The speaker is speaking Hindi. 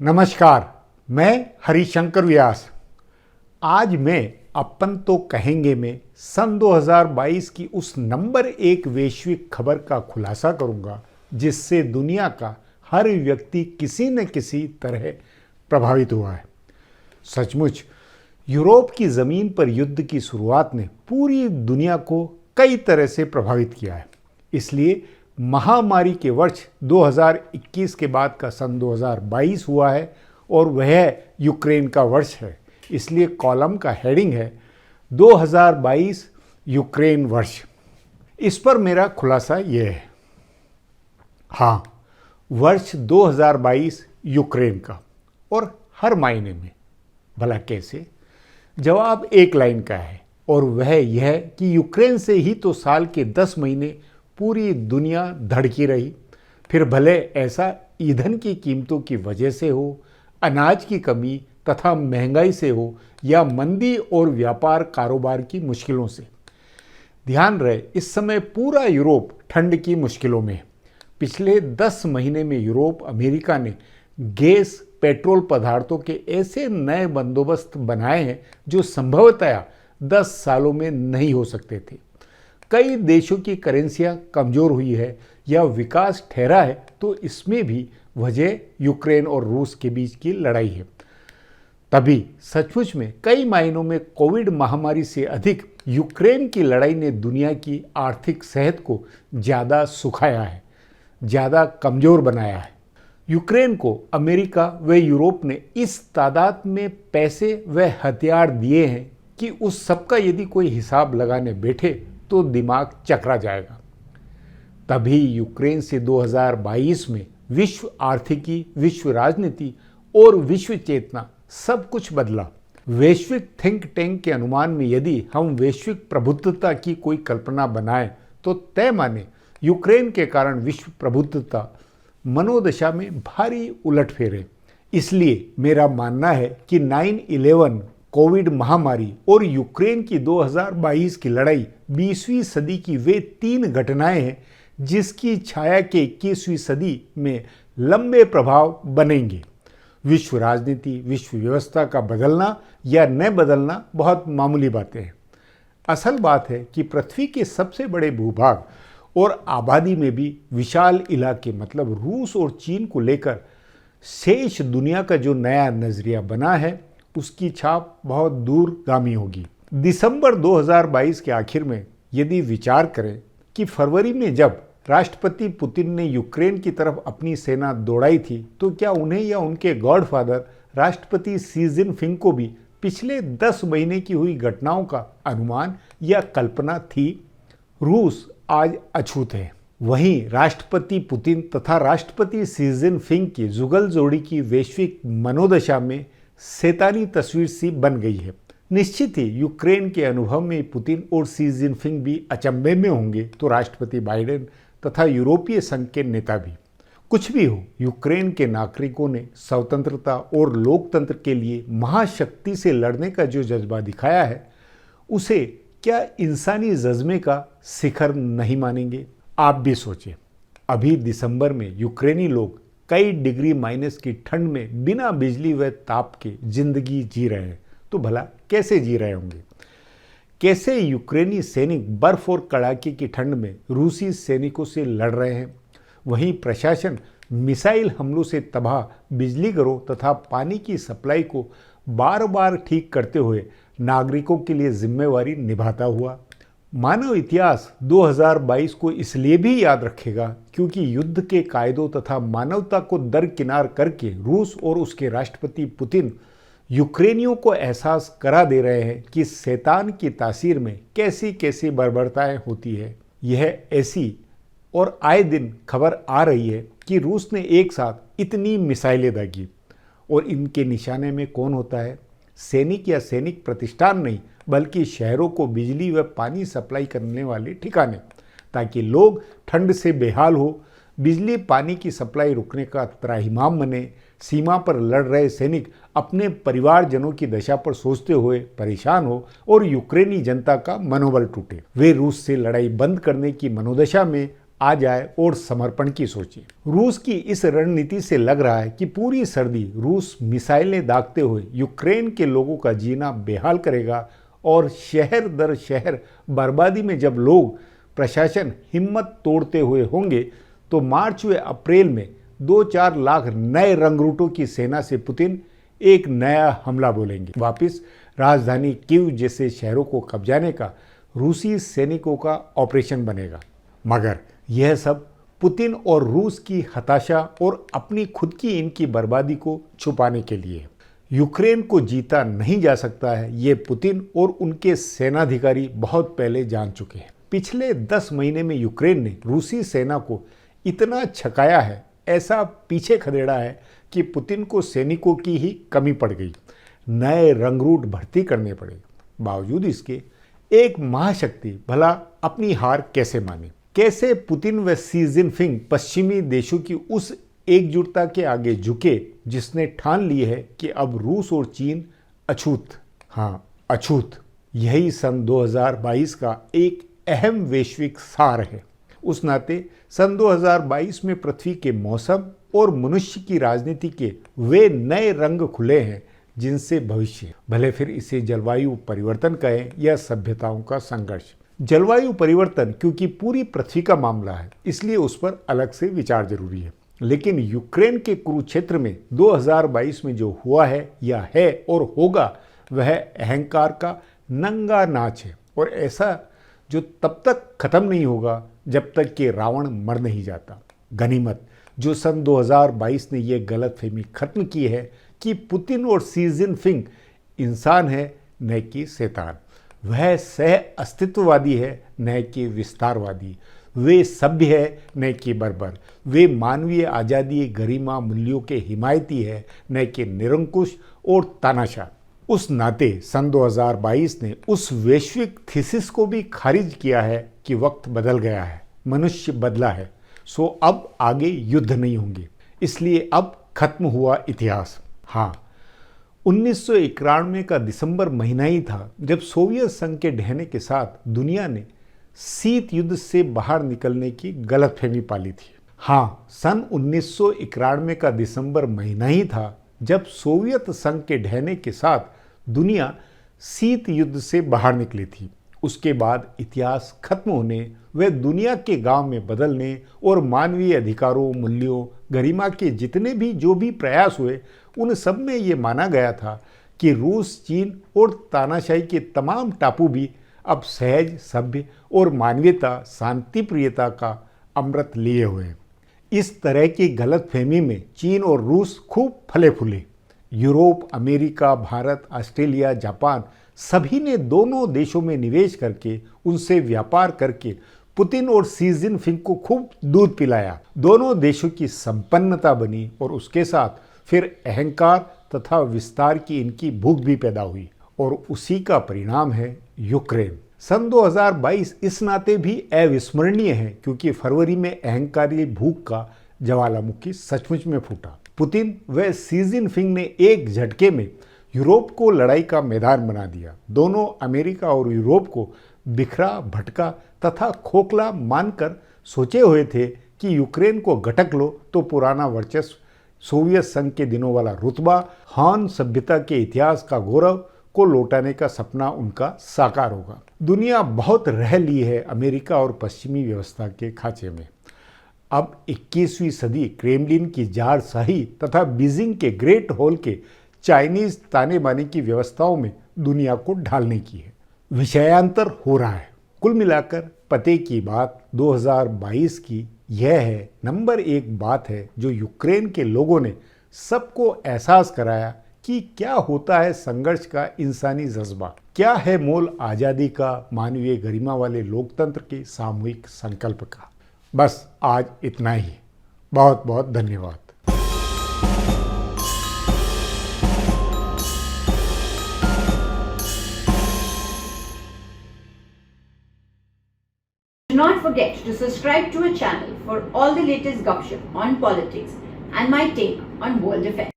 नमस्कार, मैं हरिशंकर व्यास। आज मैं अपन तो कहेंगे में सन 2022 की उस नंबर 1 वैश्विक खबर का खुलासा करूंगा जिससे दुनिया का हर व्यक्ति किसी न किसी तरह प्रभावित हुआ है। सचमुच यूरोप की ज़मीन पर युद्ध की शुरुआत ने पूरी दुनिया को कई तरह से प्रभावित किया है। इसलिए महामारी के वर्ष 2021 के बाद का सन 2022 हुआ है और वह यूक्रेन का वर्ष है। इसलिए कॉलम का हेडिंग है 2022 यूक्रेन वर्ष। इस पर मेरा खुलासा यह है, हाँ, वर्ष 2022 यूक्रेन का, और हर मायने में। भला कैसे? जवाब एक लाइन का है और वह यह कि यूक्रेन से ही तो साल के 10 महीने पूरी दुनिया धड़की रही। फिर भले ऐसा ईंधन की कीमतों की वजह से हो, अनाज की कमी तथा महंगाई से हो, या मंदी और व्यापार कारोबार की मुश्किलों से। ध्यान रहे, इस समय पूरा यूरोप ठंड की मुश्किलों में है। पिछले 10 महीने में यूरोप, अमेरिका ने गैस, पेट्रोल पदार्थों के ऐसे नए बंदोबस्त बनाए हैं जो संभवतया 10 सालों में नहीं हो सकते थे। कई देशों की करेंसियां कमज़ोर हुई है या विकास ठहरा है, तो इसमें भी वजह यूक्रेन और रूस के बीच की लड़ाई है। तभी सचमुच में कई मायनों में कोविड महामारी से अधिक यूक्रेन की लड़ाई ने दुनिया की आर्थिक सेहत को ज़्यादा सुखाया है, ज़्यादा कमज़ोर बनाया है। यूक्रेन को अमेरिका व यूरोप ने इस तादाद में पैसे व हथियार दिए हैं कि उस सबका यदि कोई हिसाब लगाने बैठे तो दिमाग चकरा जाएगा। तभी यूक्रेन से 2022 में विश्व आर्थिकी, विश्व राजनीति और विश्व चेतना सब कुछ बदला। वैश्विक थिंक टैंक के अनुमान में यदि हम वैश्विक प्रभुत्वता की कोई कल्पना बनाएं तो तय माने यूक्रेन के कारण विश्व प्रभुत्वता मनोदशा में भारी उलटफेर है। इसलिए मेरा मानना है कि 9/11, कोविड महामारी और यूक्रेन की 2022 की लड़ाई 20वीं सदी की वे 3 घटनाएं हैं जिसकी छाया के 21वीं सदी में लंबे प्रभाव बनेंगे। विश्व राजनीति, विश्व व्यवस्था का बदलना या न बदलना बहुत मामूली बातें हैं। असल बात है कि पृथ्वी के सबसे बड़े भूभाग और आबादी में भी विशाल इलाके मतलब रूस और चीन को लेकर शेष दुनिया का जो नया नजरिया बना है उसकी छाप बहुत दूरगामी होगी। दिसंबर 2022 के आखिर में यदि विचार करें कि फरवरी में जब राष्ट्रपति पुतिन ने यूक्रेन की तरफ अपनी सेना दौड़ाई थी, तो क्या उन्हें या उनके गॉडफादर राष्ट्रपति शी जिनपिंग को भी पिछले 10 महीने की हुई घटनाओं का अनुमान या कल्पना थी? रूस आज अछूत है। वहीं राष्ट्रपति पुतिन तथा राष्ट्रपति शी जिनपिंग की जुगल जोड़ी की वैश्विक मनोदशा में शैतानी तस्वीर सी बन गई है। निश्चित ही यूक्रेन के अनुभव में पुतिन और शी जिनपिंग भी अचंभे में होंगे, तो राष्ट्रपति बाइडेन तथा यूरोपीय संघ के नेता भी। कुछ भी हो, यूक्रेन के नागरिकों ने स्वतंत्रता और लोकतंत्र के लिए महाशक्ति से लड़ने का जो जज्बा दिखाया है, उसे क्या इंसानी जज्बे का शिखर नहीं मानेंगे? आप भी सोचें, अभी दिसंबर में यूक्रेनी लोग कई डिग्री माइनस की ठंड में बिना बिजली व ताप के जिंदगी जी रहे हैं, तो भला कैसे जी रहे होंगे? कैसे यूक्रेनी सैनिक बर्फ और कड़ाके की ठंड में रूसी सैनिकों से लड़ रहे हैं? वहीं प्रशासन मिसाइल हमलों से तबाह बिजली घरों तथा पानी की सप्लाई को बार बार ठीक करते हुए नागरिकों के लिए जिम्मेवारी निभाता हुआ। मानव इतिहास 2022 को इसलिए भी याद रखेगा क्योंकि युद्ध के कायदों तथा मानवता को दरकिनार करके रूस और उसके राष्ट्रपति पुतिन यूक्रेनियों को एहसास करा दे रहे हैं कि शैतान की तासीर में कैसी कैसी बर्बरताएं होती है। यह ऐसी और आए दिन खबर आ रही है कि रूस ने एक साथ इतनी मिसाइलें दागी, और इनके निशाने में कौन होता है? सैनिक या सैनिक प्रतिष्ठान नहीं, बल्कि शहरों को बिजली व पानी सप्लाई करने वाले ठिकाने, ताकि लोग ठंड से बेहाल हो, बिजली पानी की सप्लाई रुकने का त्राहिमाम बने, सीमा पर लड़ रहे सैनिक अपने परिवारजनों की दशा पर सोचते हुए परेशान हो और यूक्रेनी जनता का मनोबल टूटे। वे रूस से लड़ाई बंद करने की मनोदशा में आ जाए और समर्पण की सोचे। रूस की इस रणनीति से लग रहा है कि पूरी सर्दी रूस मिसाइलें दागते हुए यूक्रेन के लोगों का जीना बेहाल करेगा और शहर दर शहर बर्बादी में जब लोग प्रशासन हिम्मत तोड़ते हुए होंगे तो मार्च व अप्रैल में 2-4 लाख नए रंगरूटों की सेना से पुतिन एक नया हमला बोलेंगे। वापिस राजधानी कीव जैसे शहरों को कब्जाने का रूसी सैनिकों का ऑपरेशन बनेगा। मगर यह सब पुतिन और रूस की हताशा और अपनी खुद की इनकी बर्बादी को छुपाने के लिए। यूक्रेन को जीता नहीं जा सकता है, ये पुतिन और उनके सेनाधिकारी बहुत पहले जान चुके हैं। पिछले 10 महीने में यूक्रेन ने रूसी सेना को इतना छकाया है, ऐसा पीछे खदेड़ा है कि पुतिन को सैनिकों की ही कमी पड़ गई, नए रंगरूट भर्ती करने पड़े। बावजूद इसके एक महाशक्ति भला अपनी हार कैसे माने? कैसे पुतिन व शी जिनपिंग पश्चिमी देशों की उस एकजुटता के आगे झुके जिसने ठान ली है कि अब रूस और चीन अछूत, हाँ अछूत, यही सन 2022 का एक अहम वैश्विक सार है। उस नाते सन 2022 में पृथ्वी के मौसम और मनुष्य की राजनीति के वे नए रंग खुले हैं जिनसे भविष्य, भले फिर इसे जलवायु परिवर्तन कहें या सभ्यताओं का संघर्ष। जलवायु परिवर्तन क्योंकि पूरी पृथ्वी का मामला है, इसलिए उस पर अलग से विचार जरूरी है। लेकिन यूक्रेन के कुरुक्षेत्र में 2022 में जो हुआ है या है और होगा, वह अहंकार का नंगा नाच है, और ऐसा जो तब तक खत्म नहीं होगा जब तक कि रावण मर नहीं जाता। गनीमत जो सन 2022 ने यह गलतफहमी खत्म की है कि पुतिन और शी जिनपिंग इंसान है न कि शैतान। वह सह अस्तित्ववादी है न कि विस्तारवादी। वे सभ्य है न कि बर्बर। वे मानवीय आज़ादी गरिमा मूल्यों के हिमायती है न कि निरंकुश और तानाशाह। उस नाते सन 2022 ने उस वैश्विक थीसिस को भी खारिज किया है कि वक्त बदल गया है, मनुष्य बदला है, सो अब आगे युद्ध नहीं होंगे, इसलिए अब खत्म हुआ इतिहास। हाँ, 1991 का दिसंबर महीना ही था जब सोवियत संघ के ढहने के साथ दुनिया ने शीत युद्ध से बाहर निकलने की गलतफहमी पाली थी। हाँ, सन 1991 का दिसंबर महीना ही था जब सोवियत संघ के ढहने के साथ दुनिया शीत युद्ध से बाहर निकली थी। उसके बाद इतिहास खत्म होने व दुनिया के गांव में बदलने और मानवीय अधिकारों, मूल्यों, गरिमा के जितने भी जो भी प्रयास हुए, उन सब में ये माना गया था कि रूस, चीन और तानाशाही के तमाम टापू भी अब सहज, सभ्य और मानवीयता, शांति प्रियता का अमृत लिए हुए हैं। इस तरह की गलतफहमी में चीन और रूस खूब फले फूले। Europe, America, Bharat, Australia, Japan सभी ने दोनों देशों में निवेश करके, उनसे व्यापार करके पुतिन और शी जिनपिंग को खूब दूध पिलाया। दोनों देशों की संपन्नता बनी और उसके साथ फिर अहंकार तथा विस्तार की इनकी भूख भी पैदा हुई, और उसी का परिणाम है यूक्रेन। सन 2022 इस नाते भी अविस्मरणीय है क्योंकि फरवरी में अहंकारी भूख का ज्वालामुखी सचमुच में फूटा। पुतिन व शी जिनपिंग ने एक झटके में यूरोप को लड़ाई का मैदान बना दिया। दोनों अमेरिका और यूरोप को बिखरा, भटका तथा खोखला मानकर सोचे हुए थे कि यूक्रेन को गटक लो तो पुराना वर्चस्व, सोवियत संघ के दिनों वाला रुतबा, हान सभ्यता के इतिहास का गौरव को लौटाने का सपना उनका साकार होगा। दुनिया बहुत रह ली है अमेरिका और पश्चिमी व्यवस्था के खांचे में। अब 21वीं सदी क्रेमलिन की जारशाही तथा बीजिंग के ग्रेट हॉल के चाइनीज ताने बाने की व्यवस्थाओं में दुनिया को ढालने की है। विषयांतर हो रहा है। कुल मिलाकर पते की बात 2022 की यह है, नंबर 1 बात है जो यूक्रेन के लोगों ने सबको एहसास कराया कि क्या होता है संघर्ष का इंसानी जज्बा, क्या है मोल आज़ादी का, मानवीय गरिमा वाले लोकतंत्र के सामूहिक संकल्प का। बस आज इतना ही। बहुत बहुत धन्यवाद। Do not forget to subscribe to our channel for all the latest gossip on politics and my take on world affairs.